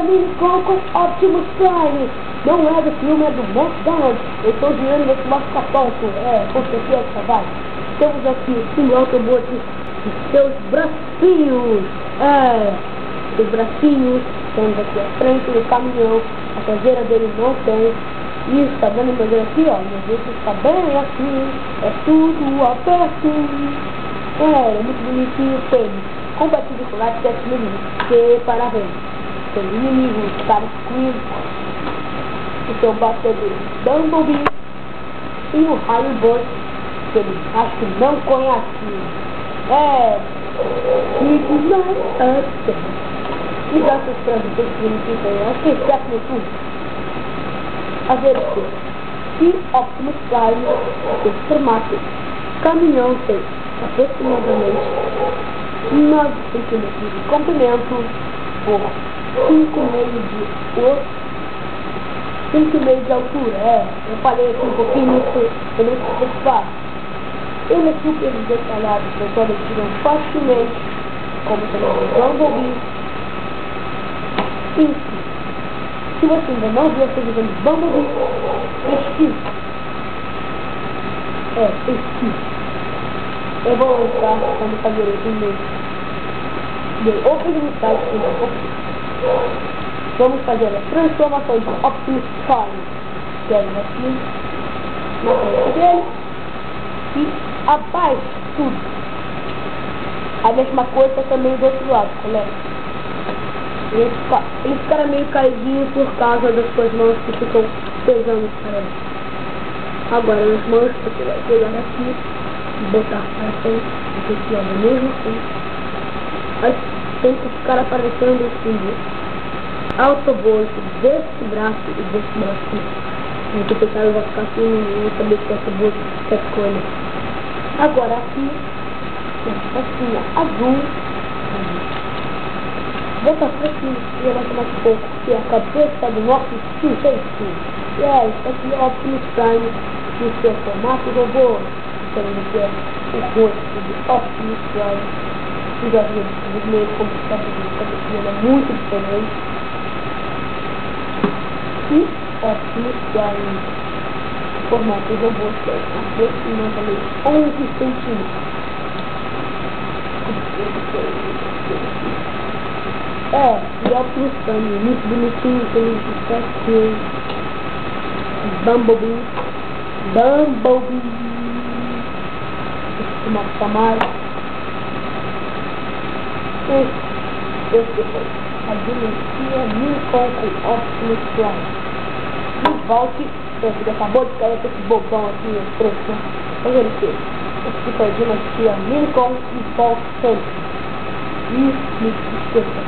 Minicon com Optimus Prime. Não é do filme, é do McDonald's. Eu estou girando nesse nosso cartão, com certeza, vai. Temos aqui o Sim Autobot e seus bracinhos. Os bracinhos. Temos aqui a frente do caminhão. A traseira dele não tem. Isso, tá dando pra ver aqui, ó. Meu Deus, está bem aqui. É tudo aberto. É muito bonitinho, tem. Compatível com Light 7mm. Que parabéns. Tem inimigos para excluir o seu batedor Bumblebee e o Raio Burst, que ele acho que não conhece. Fique mais até. E dá seus produtos bonitinhos aí. Acho que é certo no fundo. A ver o que Optimus Prime tem formato caminhão tem aproximadamente 9 centímetros de comprimento por 5,5 de altura. Eu falei aqui um pouquinho isso, eu não se preocupar. Ele é super detalhado, os motores tiram facilmente, como também o Bumblebee. Enfim, se você ainda não viu essa visão de Bumblebee, pesquise. Pesquise. Eu vou entrar quando fazer esse e-mail. Open no site vamos fazer a transformação de Optimus Prime, que é aqui na frente dele e abaixo tudo. A mesma coisa também do outro lado, colega. Eles ficaram meio caidinhos por causa das suas mãos que ficam pesando para ele. Agora as mãos você vai pegar aqui e botar para frente, aqui ó, do mesmo assim. Aí tem que ficar aparecendo o símbolo Autobot desse braço e desse braço. Muito pesado, vai ficar assim, não saber se é Autobot, se é escolha. Agora aqui, essa facinha azul. Vou passar aqui e ela mais um pouco, que é a cabeça do nosso sujeito. Isso aqui é o Optimus Prime no seu formato robô. Temos aqui o rosto de Optimus Prime. Os olhos meio como está vendo, a cabeça é muito diferente. E Optimus Prime, formato robô, que é aproximadamente 11 centímetros. E Optimus Prime, muito bonitinho, tem um certinho. Bumblebee. Esse formato tá mais. Esse foi a dinastia Minicon com Optimus Prime. E volte, ele acabou de cair com esse bobão aqui, trouxa. Fazer o quê? Esse foi a dinastia Minicon e volte sempre. E me esqueça.